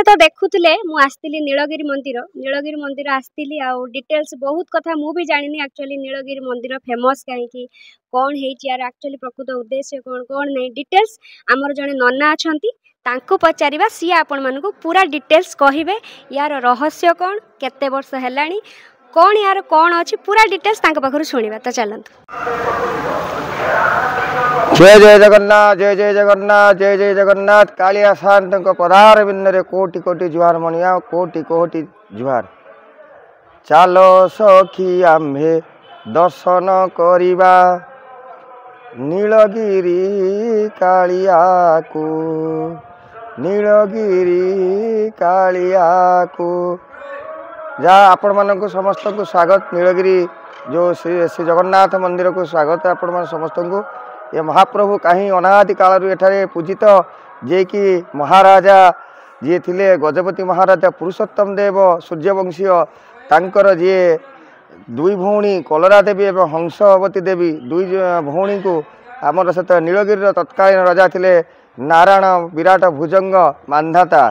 आपने तो देखुले मु आस्तिली नीलगिरी मंदिर आस्तिली आ डिटेल्स बहुत कथा मु भी जानिनी एक्चुअली नीलगिरी मंदिर फेमस कहीं कौन है यार एक्चुअली प्रकृत उद्देश्य कौन कौन नहीं डिटेल्स आमर जने नन्ना अछंती तांको पचारिबा सी आपण मानको पूरा डिटेल्स कहिबे यार रहस्य कौन केते वर्ष हेलानी कौन यार कौन अच्छी पूरा डिटेल्स तांको पाखरु सुनिबा तो चलंतु। जय जय जगन्नाथ जय जय जगन्नाथ जय जय जगन्नाथ कालिया शांत पदार बिंदरे कोटि कोटि जुहार मणिया कोटि कोटि जुहार। चालो सखी आम्भे दर्शन करिबा नीलगिरी कालिया को नीलगिरी कालिया को जहाँ आपण मानक समस्त को स्वागत नीलगिरी जो श्री जगन्नाथ मंदिर को स्वागत आपण मान समस्त को। ये महाप्रभु कहीं अनादि काल एठारे पूजित जे कि महाराजा जी थिले गजपति महाराजा पुरुषोत्तम देव सूर्यवंशी तांकर जे दुई भौणी कलरा देवी एवं हंसवती देवी दुई भौणी को आमर सहित नीलगिरी तत्कालीन राजा थिले नारायण विराट भुजंग मान्धाता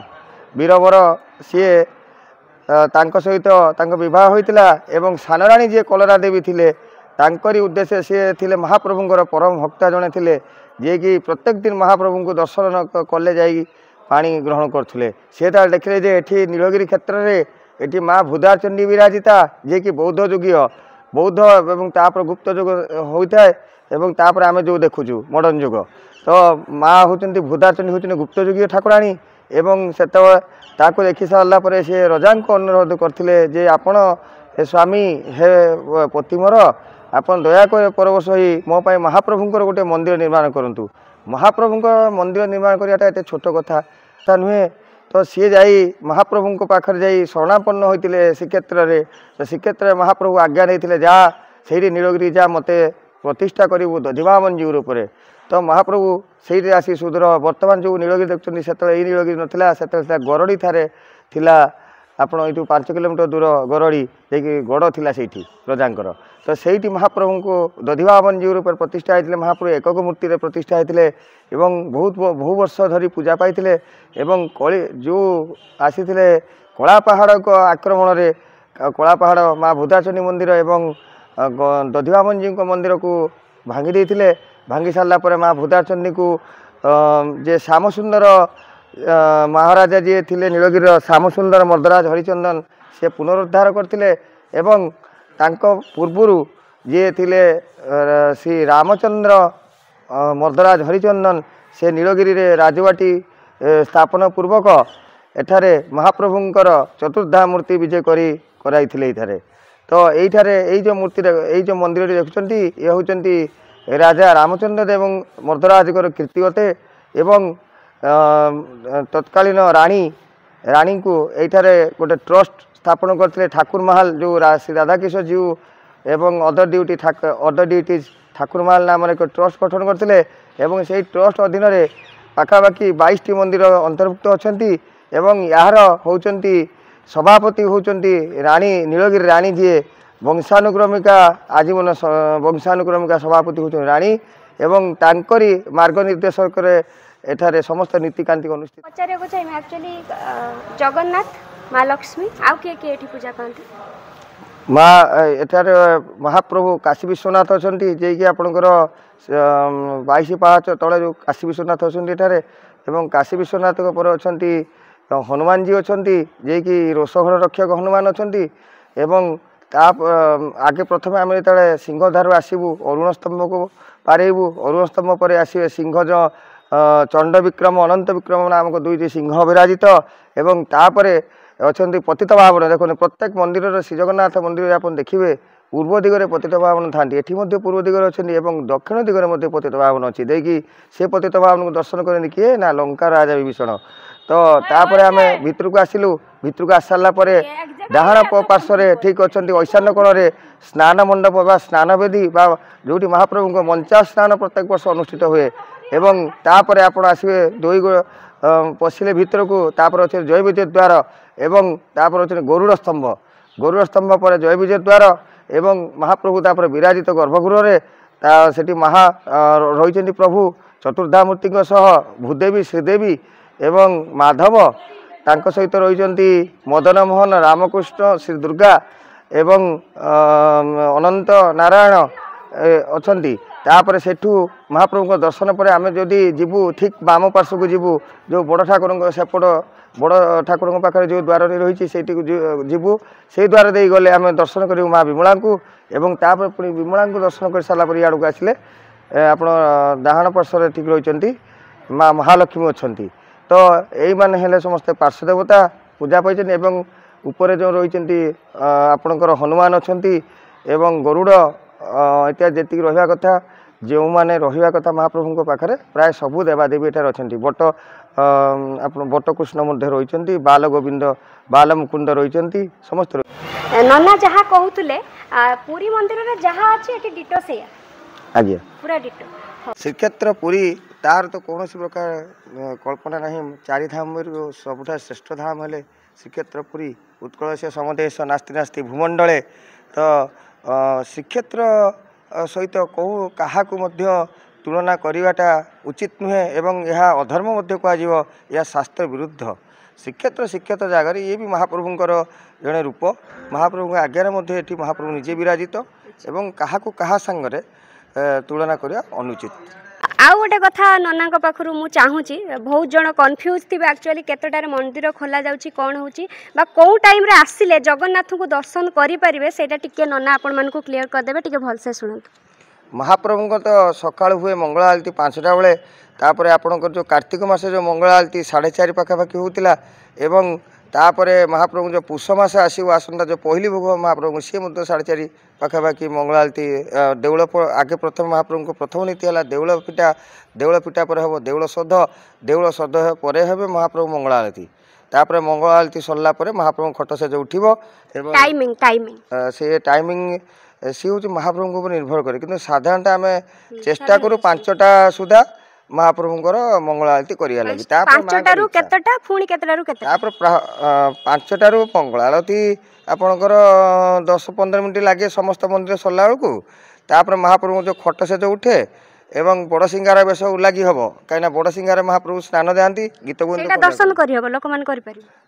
वीरवर सी तांक सहित तांक विवाह होइतिला एवं सानराणी जे कलरा देवी थिले तांकरी उद्देश्य सी थिले महाप्रभुंकर परम भक्ता जड़े थिले जे कि प्रत्येक दिन महाप्रभु को दर्शन कले जाई पानी ग्रहण करथुले से देखले जे एठी नीलगिरी क्षेत्र रे एठी माँ भूदारचंडी विराजिता जे कि बौद्ध युगीय बौद्ध एवं तापर गुप्त युग होता है एवं तापर आमे जो देखुचु मॉडर्न युग तो माँ होचंती भूदारचंडी होचंती गुप्त युगीय ठाकुराणी एवं सेतबे ताको देखि सारला परे से रजा को अनुरोध करथिले जे आपण हे स्वामी हे पतिमर आपन दया परवश ही मो पाई महाप्रभुंकर गोटे मंदिर निर्माण करंतु। महाप्रभुंकर मंदिर निर्माण करियाटा एते छोट कथा नुहे तो सी जाई महाप्रभु पाखर जाई शरणापन्न होइतिले श्रीक्षेत्र रे तो श्रीक्षेत्र महाप्रभु आज्ञा देइतिले जा सेठी नीलगिरी जा मते प्रतिष्ठा करिवु दधिवामन जीव रूपरे तो महाप्रभु सेठी आसी सुदूर वर्तमान जो नीलगिरी देखुछन्ती सेतले एई नीलगिरी नथिला सेतले गरडी थारे थिला आपण यू 5 किलोमीटर दूर गरड़ी जे गड़ थिला सेठी रजांकर तो सेठी महाप्रभु को दधिवामन जीव रूप प्रतिष्ठा होते महाप्रभु एकक मूर्ति रे प्रतिष्ठा होते एवं बहुत बहु वर्ष धरी पूजा पाई एवं कली जो आसी कला पहाड़ को आक्रमण रे कला पहाड़ माँ भूदाचंडी मंदिर एवं दधिवामन जी को मंदिर को भांगी देते भांगी सारा पर माँ भूदाचंडी को जे श्याम सुंदर महाराजा जी थे नीलगिरी श्याम सुंदर मर्दराज हरिचंदन से पुनरुद्धार करते एवं तांको पूर्वरु जे थिले श्री रामचंद्र मर्दराज हरिचंदन से नीलगिरी रे राजवाटी स्थापन पूर्वक एठारे महाप्रभुंकर चतुर्धा मूर्ति विजय कराइथिले एठारे तो एठारे एई जो मूर्ति एई जो मंदिर देखुचंती ये होचंती राजा रामचंद्र देव मर्दराज कीर्ति अटे एवं तत्कालीन रानी को एठारे गोटे ट्रस्ट स्थापन करते ठाकुर महल जो श्री राधाकिशोर जीव एवं अदर ड्यूटीज ठाकुर महल नाम एक ट्रस्ट गठन करते एवं से ट्रस्ट अधीन रे पाखापाखि 22टी मंदिर अंतर्भुक्त अच्छा एवं यार होचंती सभापति होचंती रानी नीलगिरी रानी जी वंशानुक्रमिका आजीवन वंशानुक्रमिका सभापति होचंती रानी एवं तांकरी मार्ग निर्देशक एठारे समस्त नीतिकांति अनुष्ठित पचारे को चाहिए एक्चुअली जगन्नाथ माँ लक्ष्मी आउ किए पूजा करते माँ एठारे महाप्रभु काशी विश्वनाथ अच्छा जे कि आपणकर 22 पाहाच तले जो काशी विश्वनाथ अच्छा एठारे एवं काशी विश्वनाथ पर अच्छा हनुमान जी अच्छा जे कि रोषघर रक्षक हनुमान अच्छा एवं आगे प्रथम आम जो सिंहधार आसबू अरुण स्तंभ को पारेबू अरुण स्तंभ पर आसवे सिंह जो चंड विक्रम अनंत विक्रम नामक दुईटी सिंह विराजित एवं तापरे अच्छा पतित भावन देखो प्रत्येक मंदिर श्री जगन्नाथ मंदिर आप देखिए पूर्व दिगरे पतित भावन था एटी पूर्व दिगरे अच्छा दक्षिण दिगरे पतित भावन अच्छी देखिए से पतित भावन को दर्शन करें किए ना लंका राजा विभीषण तो तापर आम भितर को आसिलु भितर को आस सारा डाहाण पार्श्व ठीक अच्छा ऐशान्य कोण में स्नान मंडप बा स्नान वेदी जो महाप्रभु को मंचा स्नान प्रत्येक वर्ष अनुष्ठित हुए एवं तापर आपण आसवे दुई पशिले भितर को तापर अच्छे जय विजय द्वार एवं तापर अच्छे गरुड़ स्तंभ पर जय विजय द्वार एवं महाप्रभु तापर विराजित गर्भगृह रे सेठी महा रही प्रभु चतुर्धा मूर्ति सह भूदेवी श्रीदेवी एवं माधव तांको सहित रही मदन मोहन रामकृष्ण श्री दुर्गा एवं अनंत नारायण अच्छा तापर सेठू महाप्रभु को दर्शन पर आम जदि जीवु ठीक बाम पार्श्व को जीवु जो बड़ ठाकुर सेपट बड़ ठाकुर पाखे जो द्वार रही से जीवु से द्वार दे गले आम दर्शन करूँ माँ विमला को एवं तापर पुणी विमला को दर्शन कर सारापर इड़क आसिले आप डाहाण पार्श्व ठीक रही माँ महालक्ष्मी अच्छा तो यही मैंने हेले समस्ते पार्श्व देवता पूजा पाई एवं ऊपर जो रही आपणकर हनुमान अच्छा एवं गरुड़ इत्यादि जी रहा कथा जो मैंने रहा कथा महाप्रभु पाखे प्राय सबू देवादेवी एठार अच्छा बट बटकृष्ण रही बाल गोविंद बाल मुकुंद रही समस्त नना जहाँ कहते पुरी मंदिर में जहाँ अच्छे डिटो से आज्ञा पूरा डिटो श्रीक्षेत्र पुरी तार तो कौन प्रकार कल्पना नहीं चारि धाम सबुठ श्रेष्ठ धाम है श्रीक्षेत्र पुरी उत्कल से समदेश नास्ति नास्ति भूमंडले तो श्रीक्षेत्र सहित कहू क्या तुलना करवाटा उचित नुहे एवं यह अधर्म कह शास्त्र विरुद्ध श्रीक्षेत्र श्रीक्षेत्र जगार ये भी महाप्रभुंर जड़े रूप महाप्रभु आज्ञार महाप्रभु निजे विराजित एवं क्या सांगरे तुलना करवा अनुचित आउ गोटे कथा नना पाखु मु चाहूँगी बहुत जन कन्फ्यूज थे एक्चुअली केतटार मंदिर खोल जाऊँगी कौन होची बा कौ टाइम रे आसिले जगन्नाथ को दर्शन करेंगे सेटा टिके नना आपण मानकु क्लियर करदेवे टिके भलसे शुणु महाप्रभु को तो सकाल हुए मंगल आलती 5टा बेले तापर आपणकर जो कार्तिक मास जो मंगल आलती 4:30 पाखापाखि होता एवं तापरे महाप्रभु जो पुष मास आसो आसंता जो पहली भोग महाप्रभु सी 4:30 पाखापाखि मंगल आलती देउल आगे प्रथम महाप्रभु को प्रथम नीति है देउल पिटा पर हम देउल सध पर हे महाप्रभु मंगल आलती तापर मंगल आलती सरला महाप्रभु खट से जो उठिबो से टाइमिंग सी हूँ महाप्रभु निर्भर करे कि साधारणतः आम चेष्टा करूँ 5टा सुधा महाप्रभुंर मंगल आरती करिया लगी तापर 5टारू मंगल आरती आपणकर 10-15 मिनट लगे समस्त मंदिर सरला बेलू तापर महाप्रभु जो खट से जो उठे एवं बड़ सिंगार बेश लगी हम कहीं बड़ सिंगार महाप्रभु स्नान देती गीत दर्शन कर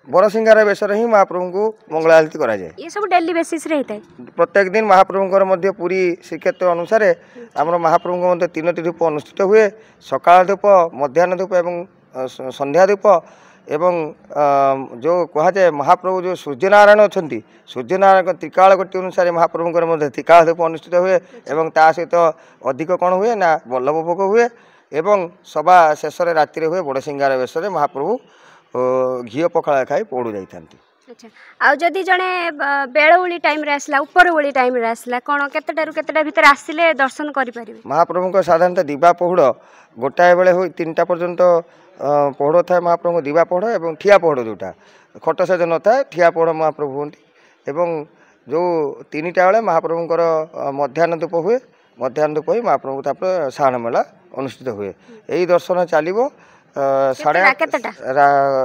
बड़ सिंगार बेश ही महाप्रभु को मंगल आरती कराए ये सब डेली बेसिस रे होता है प्रत्येक दिन महाप्रभुंर पूरी श्रीक्षेत्र अनुसार आम महाप्रभु 3टी धूप अनुष्ठित हुए सकाल धूप मध्याह्न धूप एवं संध्या धूप एवं जो कहुए महाप्रभु जो सूर्यनारायण अच्छा सूर्यनारायण त्रिकाल गोटी अनुसार महाप्रभुंर त्रिकाल धूप अनुष्ठित हुए एवं ता सहित अधिक कौन हुए ना बल्लभ भोग हुए एवं सभा शेष राति हुए बड़ सिंगार बेश महाप्रभु घी पखाला खाई पौड़ जाता। अच्छा आउ जदि जड़े बेलुली टाइम रे आसला ऊपर ओली टाइम रे आसला कौन केतटारू केतटा भीतर आसिले दर्शन करि परिबे महाप्रभु को साधारणतः दिवा पहुड़ गोटाए बेले हुई 3टा पर्यंत पहुड़ था महाप्रभु दिवा पहुड़ और ठिया पहुड़ जोटा खट से जो न था ठिया पहुड़ महाप्रभु हूँ एवं जो 3टा बेले महाप्रभुंर मध्याह्न धूप हुए मध्याह्न धूप ही महाप्रभु तापर साण मेला अनुष्ठित हुए यही दर्शन चलो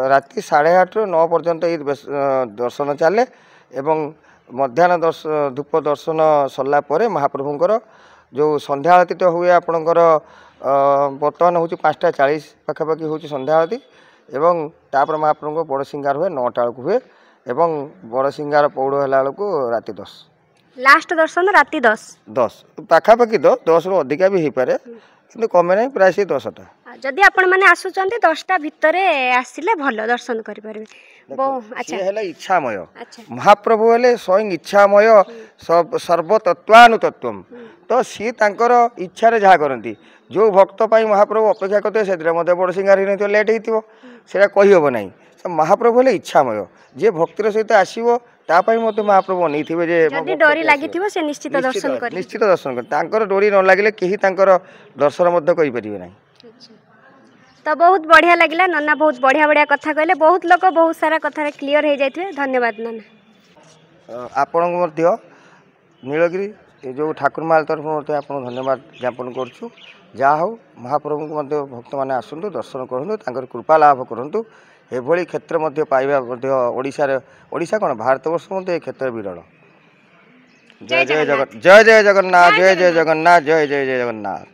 राति 8:30 ରୁ 9 पर्यंत ये दर्शन चले एवं मध्याह्न धूप दर्शन सरला परे महाप्रभुंर जो संध्या आरती तो हुए आपणकर बर्तमान हूँ 5:40 पाखापाखि हूँ संध्या आरती एवं तापर महाप्रभु बड़ सिंगार हुए 9टा बेलू हुए एवं बड़ सिंगार पौड़ है बेलू राति 10 लास्ट दर्शन राति 10 पाखापाखि 10 ରୁ अधिका भी हो पारे कि कमे ना प्राय से 10टा जदि आपण माने आसुचंती 10टा भितरे आसिले भल दर्शन करि परिबे अच्छा हेला इच्छामय महाप्रभु हेले स्वयं इच्छामय सर्वतत्वानुतत्वम तो सी तांकर इच्छा रे जहा करंती जो भक्त पाई महाप्रभु अपेक्षा करते से बड़ सिंगार ही लेट हो कही हम ना महाप्रभु हेले इच्छामय जे भक्तिर सहित आसो तापाई मत महाप्रभु अनै थे जदि डोरी लागिथिबो से निश्चित दर्शन कर डोरी न लागिले केही तांकर दर्शन मध्य करि परिबे नै। तो बहुत बढ़िया लगिला नन्ना बहुत बढ़िया बढ़िया कथा कहले बहुत लोग बहुत सारा कथा क्लियर हो जाए धन्यवाद नन्ना आपण नीलगिरी जो ठाकुरमाल तरफ आप धन्यवाद ज्ञापन करुँ जहाँ हो महाप्रभु को भक्त मैंने आसतु दर्शन करूँ कृपा लाभ करूँ एभली क्षेत्र पाइबा ओडिशा कौन भारतवर्ष मध्य क्षेत्र विरल। जय जय जगन्नाथ जय जय जगन्नाथ जय जय जय जगन्नाथ।